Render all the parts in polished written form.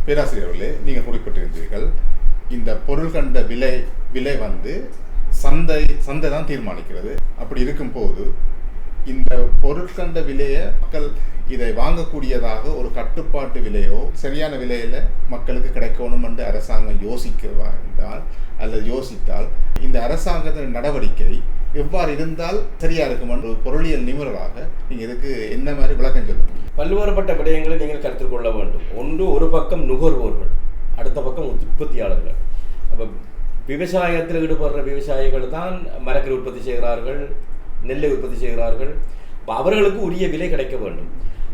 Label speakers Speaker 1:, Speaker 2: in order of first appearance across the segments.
Speaker 1: பேராசிரியர்களே, நீங்கள் குறிப்பிட்டிருந்தீர்கள் இந்த பொருள் கண்ட விலை வந்து சந்தை தான் தீர்மானிக்கிறது. அப்படி இருக்கும்போது இந்த பொருள் கண்ட விலையை மக்கள் இதை வாங்கக்கூடியதாக ஒரு கட்டுப்பாட்டு விலையோ சரியான விலையில் மக்களுக்கு கிடைக்கணும் என்று அரசாங்கம் யோசிக்கிறால் அல்லது யோசித்தால் இந்த அரசாங்கத்தின் நடவடிக்கை எவ்வாறு இருந்தால் சரியா இருக்கும் என்று பொருளியல் நிபுணராக நீங்கள் இதுக்கு என்ன மாதிரி விளக்கம் சொல்ல முடியும்?
Speaker 2: பல்வேறுபட்ட விடயங்களை நீங்கள் கருத்தில் கொள்ள வேண்டும். ஒன்று, ஒரு பக்கம் நுகர்வோர்கள், அடுத்த பக்கம் உற்பத்தியாளர்கள். அப்போ விவசாயத்தில் ஈடுபடுற விவசாயிகள் தான் மரக்கறி உற்பத்தி செய்கிறார்கள், நெல்லை உற்பத்தி செய்கிறார்கள். அப்போ அவர்களுக்கு உரிய விலை கிடைக்க வேண்டும்.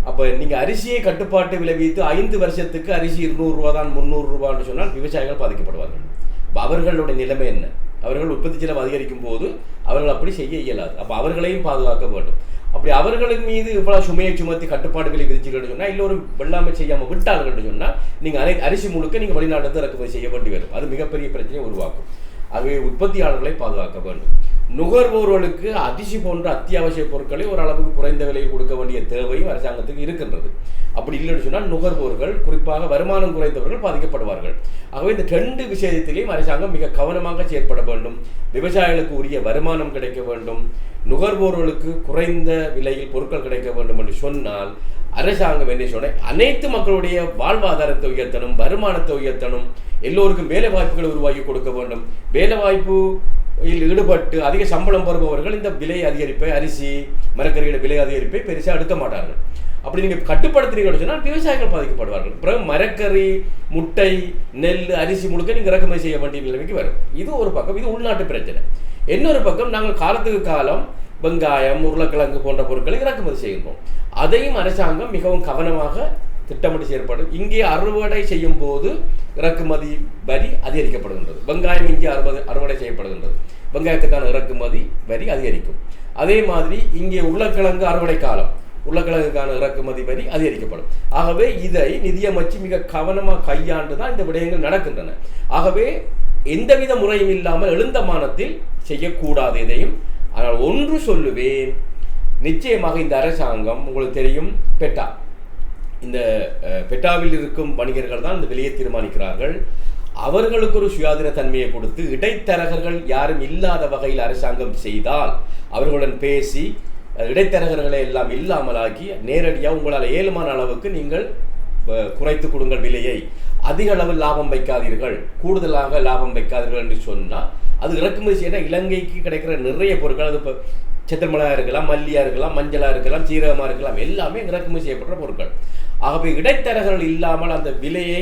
Speaker 2: அப்போ நீங்கள் அரிசியை கட்டுப்பாட்டு விலை வைத்து 5 வருஷத்துக்கு அரிசி 200 ரூபா தான் 300 ரூபான்னு சொன்னால் விவசாயிகள் பாதிக்கப்படுவார்கள். அப்போ அவர்களுடைய நிலைமை என்ன? அவர்கள் உற்பத்தி செலவு அதிகரிக்கும் போது அவர்கள் அப்படி செய்ய இயலாது. அப்போ அவர்களையும் பாதுகாக்க வேண்டும். அப்படி அவர்களின் மீது இவ்வளோ சுமையை சுமத்தி கட்டுப்பாடுகளை விதிச்சுக்கிட்டு சொன்னால், இல்லை ஒரு வெள்ளாமை செய்யாமல் விட்டார்கள் சொன்னால் நீங்கள் அரிசி முழுக்க நீங்கள் வெளிநாட்டிலிருந்து இறக்குமதி செய்ய வேண்டி வரும். அது மிகப்பெரிய பிரச்சனையை உருவாக்கும். ஆகவே உற்பத்தியாளர்களை பாதுகாக்க வேண்டும். நுகர்வோர்களுக்கு அரிசி போன்ற அத்தியாவசிய பொருட்களை ஓரளவுக்கு குறைந்த விலையில் கொடுக்க வேண்டிய தேவையும் அரசாங்கத்துக்கு இருக்கின்றது. அப்படி இல்லைன்னு சொன்னால் நுகர்வோர்கள், குறிப்பாக வருமானம் குறைந்தவர்கள் பாதிக்கப்படுவார்கள். ஆகவே இந்த 2 விஷயத்திலையும் அரசாங்கம் மிக கவனமாக செயற்பட வேண்டும். விவசாயிகளுக்கு உரிய வருமானம் கிடைக்க வேண்டும், நுகர்வோர்களுக்கு குறைந்த விலையில் பொருட்கள் கிடைக்க வேண்டும் என்று சொன்னால் அரசாங்கம் என்ன சொன்ன அனைத்து மக்களுடைய வாழ்வாதாரத்தை உயர்த்தணும், வருமானத்தை உயர்த்தணும், எல்லோருக்கும் வேலை வாய்ப்புகளை உருவாக்கி கொடுக்க வேண்டும். வேலை வாய்ப்பில் ஈடுபட்டு அதிக சம்பளம் பெறுபவர்கள் இந்த விலை அதிகரிப்பை, அரிசி மரக்கறியோட விலை அதிகரிப்பை பெருசாக எடுக்க மாட்டார்கள். அப்படி நீங்கள் கட்டுப்படுத்துறீங்கன்னு சொன்னால் விவசாயிகள் பாதிக்கப்படுவார்கள். அப்புறம் மரக்கறி, முட்டை, நெல், அரிசி முழுக்க நீங்கள் இறக்குமதி செய்ய வேண்டிய நிலைமைக்கு வரும். இது ஒரு பக்கம், இது உள்நாட்டு பிரச்சனை. இன்னொரு பக்கம் நாங்கள் காலத்துக்கு காலம் வெங்காயம், உருளைக்கிழங்கு போன்ற பொருட்களை இறக்குமதி செய்கின்றோம். அதையும் அரசாங்கம் மிகவும் கவனமாக திட்டமிட்டு செயற்படும். இங்கே அறுவடை செய்யும் போது இறக்குமதி வரி அதிகரிக்கப்படுகின்றது. வெங்காயம் இங்கே அறுவடை செய்யப்படுகின்றது, வெங்காயத்துக்கான இறக்குமதி வரி அதிகரிக்கும். அதே மாதிரி இங்கே உருளைக்கிழங்கு அறுவடை காலம், உருளைக்கிழங்குக்கான இறக்குமதி வரி அதிகரிக்கப்படும். ஆகவே இதை நிதியமைச்சு மிக கவனமாக கையாண்டு தான் இந்த விடயங்கள் நடக்கின்றன. ஆகவே எந்தவித முறையும் இல்லாமல் எழுந்தமானத்தில் செய்யக்கூடாது இதையும். ஆனால் ஒன்று சொல்லுவேன், நிச்சயமாக இந்த அரசாங்கம், உங்களுக்கு தெரியும், இந்த பெட்டாவில் இருக்கும் வணிகர்கள் தான் இந்த விலையை தீர்மானிக்கிறார்கள். அவர்களுக்கு ஒரு சுயாதீன தன்மையை கொடுத்து இடைத்தரகர்கள் யாரும் இல்லாத வகையில் அரசாங்கம் செய்தால் அவர்களுடன் பேசி இடைத்தரகர்களை எல்லாம் இல்லாமலாக்கி நேரடியாக உங்களால் ஏழுமான அளவுக்கு நீங்கள் குறைத்து கொடுங்கள் விலையை, அதிக அளவில் லாபம் வைக்காதீர்கள், கூடுதலாக லாபம் வைக்காதீர்கள் என்று சொன்னால் அது இறக்குமதி செய்ய இலங்கைக்கு கிடைக்கிற நிறைய பொருட்கள், அது இப்போ சித்திரமலாக இருக்கலாம், மல்லியாக இருக்கலாம், மஞ்சளாக இருக்கலாம், சீரகமாக இருக்கலாம், எல்லாமே இறக்குமதி செய்யப்படுற பொருட்கள். ஆகவே இடைத்தரகர்கள் இல்லாமல் அந்த விலையை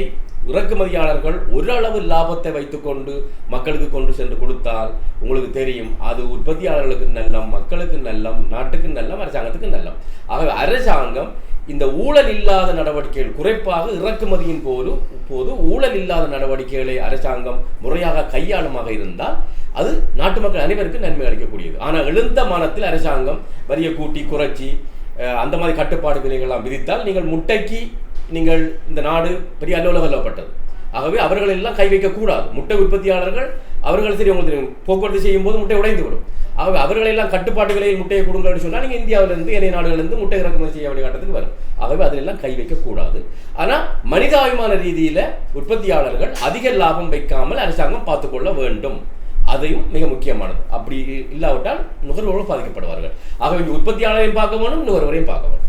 Speaker 2: இறக்குமதியாளர்கள் ஓரளவு லாபத்தை வைத்துக்கொண்டு மக்களுக்கு கொண்டு சென்று கொடுத்தால் உங்களுக்கு தெரியும், அது உற்பத்தியாளர்களுக்கு நல்லம், மக்களுக்கு நல்லம், நாட்டுக்கு நல்லம், அரசாங்கத்துக்கு நல்லம். ஆகவே அரசாங்கம் இந்த ஊழல் இல்லாத நடவடிக்கைகள், குறிப்பாக இறக்குமதியின் போது ஊழல் இல்லாத நடவடிக்கைகளை அரசாங்கம் முறையாக கையாளுமாக இருந்தால் அது நாட்டு மக்கள் அனைவருக்கும் நன்மை அளிக்கக்கூடியது. ஆனால் எழுந்த மானத்தில் அரசாங்கம் வரியை கூட்டி குறைச்சி அந்த மாதிரி கட்டுப்பாடு விலைகள்லாம் விதித்தால் நீங்கள் முட்டைக்கு நீங்கள் இந்த நாடு பெரிய அல்லோலகல்லப்பட்டது. ஆகவே அவர்கள் எல்லாம் கை வைக்கக்கூடாது. முட்டை உற்பத்தியாளர்கள் அவர்கள் சரி, உங்களுக்கு தெரியும், போக்குவரத்து செய்யும் போது முட்டை உடைந்து விடும். ஆகவே அவர்களெல்லாம் கட்டுப்பாட்டு விலையில் முட்டையை கொடுங்கன்னு சொன்னால் நீங்கள் இந்தியாவிலிருந்து ஏனைய நாடுகளிலிருந்து முட்டை இறக்குமதி செய்ய வேண்டிய கட்டத்துக்கு வரும். ஆகவே அதிலெல்லாம் கை வைக்கக்கூடாது. ஆனால் மனிதாபிமான ரீதியில் உற்பத்தியாளர்கள் அதிக லாபம் வைக்காமல் அரசாங்கம் பார்த்துக்கொள்ள வேண்டும். அதையும் மிக முக்கியமானது. அப்படி இல்லாவிட்டால் நுகர்வோர்கள் பாதிக்கப்படுவார்கள். ஆகவே உற்பத்தியாளரையும் பார்க்க வேண்டும், நுகர்வோரையும் பார்க்க வேண்டும்.